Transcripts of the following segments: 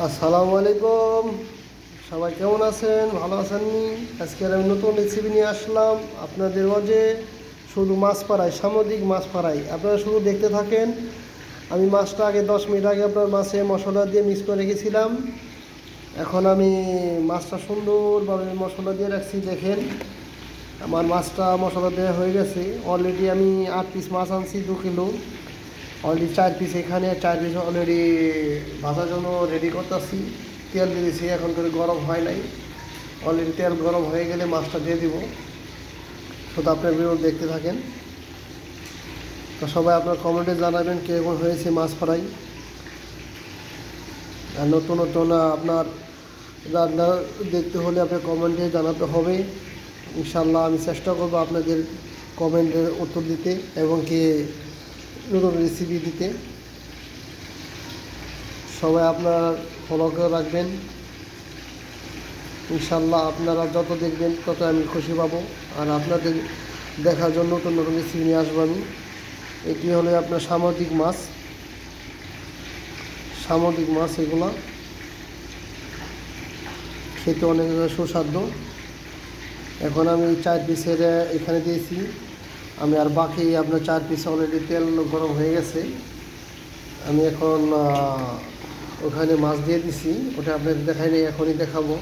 আসসালামু আলাইকুম। সবাই কেমন আছেন? ভালো আছেন? আজকের আমি নতুন রেসিপি নিয়ে আসলাম আপনাদের মাঝে। শুধু মাছ পাড়াই, সামুদ্রিক মাছ পাড়াই। আপনারা শুধু দেখতে থাকেন। আমি মাছটা আগে 10 মিনিট আগে আপনার মাছে মশলা দিয়ে মিক্স করে রেখেছিলাম। এখন আমি মাছটা সুন্দরভাবে মশলা দিয়ে রাখছি। দেখেন আমার মাছটা মশলা দেওয়া হয়ে গেছে। অলরেডি আমি 8 পিস মাছ আনছি, 2 কিলো। অলরেডি 4 পিস, এখানে 4 পিস অলরেডি ভাজার জন্য রেডি করতেছি। তেল দিয়ে দিয়েছি, এখন করে গরম হয় নাই। অলরেডি তেল গরম হয়ে গেলে মাছটা দিয়ে দিব। শুধু আপনার ভিডিও দেখতে থাকেন। তো সবাই আপনার কমেন্টে জানাবেন কেমন হয়েছে মাছ ফ্রাই। আর নতুন নতুন আপনার রান্না দেখতে হলে আপনার কমেন্টে জানাতে হবে। ইনশাল্লাহ আমি চেষ্টা করবো আপনাদের কমেন্টের উত্তর দিতে এবং কি নতুন রেসিপি দিতে। সবাই আপনার ফলো করে রাখবেন। ইনশাল্লাহ আপনারা যত দেখবেন তত আমি খুশি পাবো। আর আপনাদের দেখার জন্য নতুন নতুন রেসিপি নিয়ে আসবো আমি। এটি হলো আপনার সামুদ্রিক মাছ। এগুলো খেতে অনেক সুস্বাদু। এখন আমি 4 পিসের এখানে দিয়েছি। আমি আর বাকি আপনার 4 পিস অলরেডি তেল গরম হয়ে গেছে। আমি এখন ওখানে মাছ দিয়ে দিছি। ওটা আপনাদের দেখাই নেই, এখনই দেখাবো।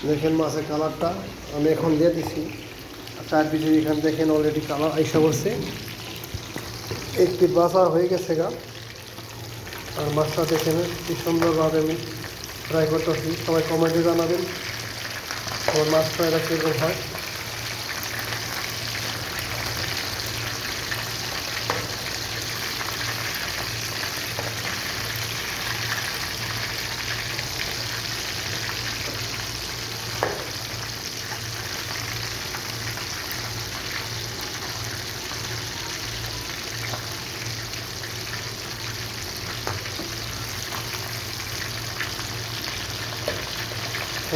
দেখেন মাছের কালারটা আমি এখন দিয়ে দিছি। 4 পিসের এখানে দেখেন অলরেডি কালার আইসা বলছে। একটি বাজার হয়ে গেছে গা। আর মাছটা দেখেন কি সুন্দরভাবে আমি ফ্রাই করতেছি। সবাই কমেন্টে জানাবেন আমার মাছ ফ্রাইটা কীরকম হয়।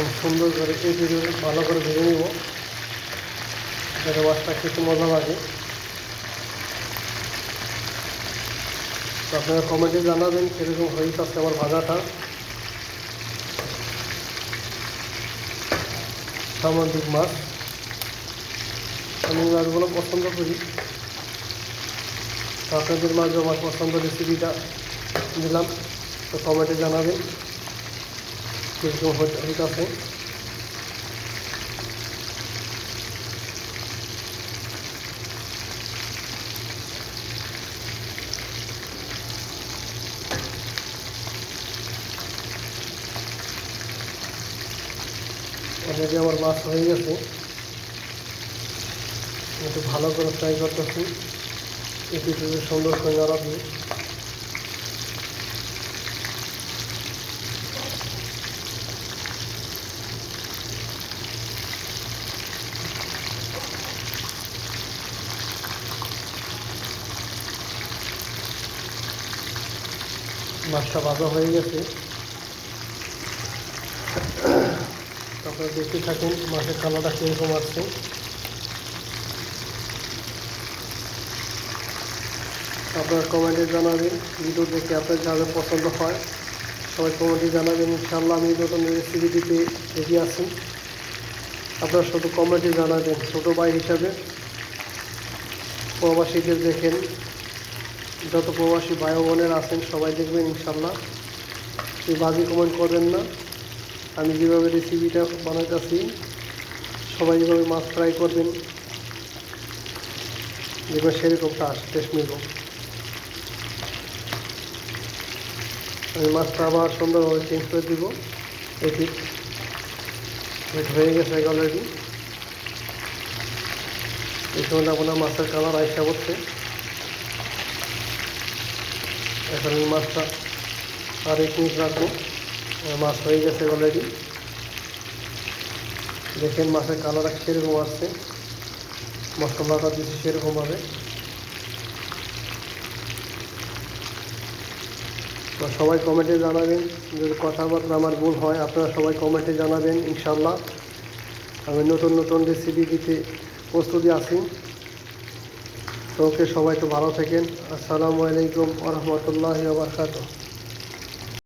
খুব সুন্দর করে ভালো করে ভেজে নিব, যাতে মাছটা খেতে মজা লাগে। তো আপনারা কমেন্টে জানাবেন কীরকম হয়েছে আজকে আমার ভাজাটা। সামুদ্রিক মাছ, আমি মাছগুলো পছন্দ করি। তো আপনাদের মাঝে আমার পছন্দ রেসিপিটা দিলাম। তো কমেন্টে জানাবেন কীরকম হইতেছে। অলরেডি আমার মাছ হয়ে গেছে, একটু ভালো করে ফ্রাই করতেছি। একটু সুন্দর করে নাড়া দিয়ে মাছটা ভাজা হয়ে গেছে। আপনারা দেখতে থাকুন মাছের কালারটা কীরকম আসছে। আপনার কমেন্টে জানাবেন ভিডিও দেখে আপনার যাদের পছন্দ হয় সবাই কমেন্টে জানাবেন। ইনশাআল্লাহ আমি নতুন রেসিপি দিতে রেডি আছি। আপনারা শুধু কমেন্টে জানাবেন। ছোটো ভাই হিসাবে প্রবাসীদের দেখেন, যত প্রবাসী ভাই বোনের আছেন সবাই দেখবেন ইনশাআল্লাহ। এই বাজে কমেন্ট করবেন না। আমি যেভাবে রেসিপিটা বানাইতেছি সবাই যেভাবে মাছ ফ্রাই করবেন, যেভাবে সেরকমটা টেস্ট নেব। আমি মাছটা আবার সুন্দরভাবে চেঞ্জ করে দিব। এটি হয়ে গেছে অলরেডি। এই সময় আপনার মাছের কালার আইসা করছে। এখন আমি মাছটা আর 1 মিনিট রাখবো। মাছ হয়ে গেছে অলরেডি। দেখেন মাছের কালারটা সেরকম আসছে, মশলাটা দিচ্ছি সেরকমভাবে। সবাই কমেন্টে জানাবেন যদি কথাবার্তা আমার ভুল হয়। আপনারা সবাই কমেন্টে জানাবেন। ইনশাল্লাহ আমি নতুন নতুন রেসিপি দিতে প্রস্তুতি আছি। তো ওকে, সবাই তো ভালো থাকেন। আসসালামু আলাইকুম ওয়া রাহমাতুল্লাহি ওয়া বারাকাতুহু।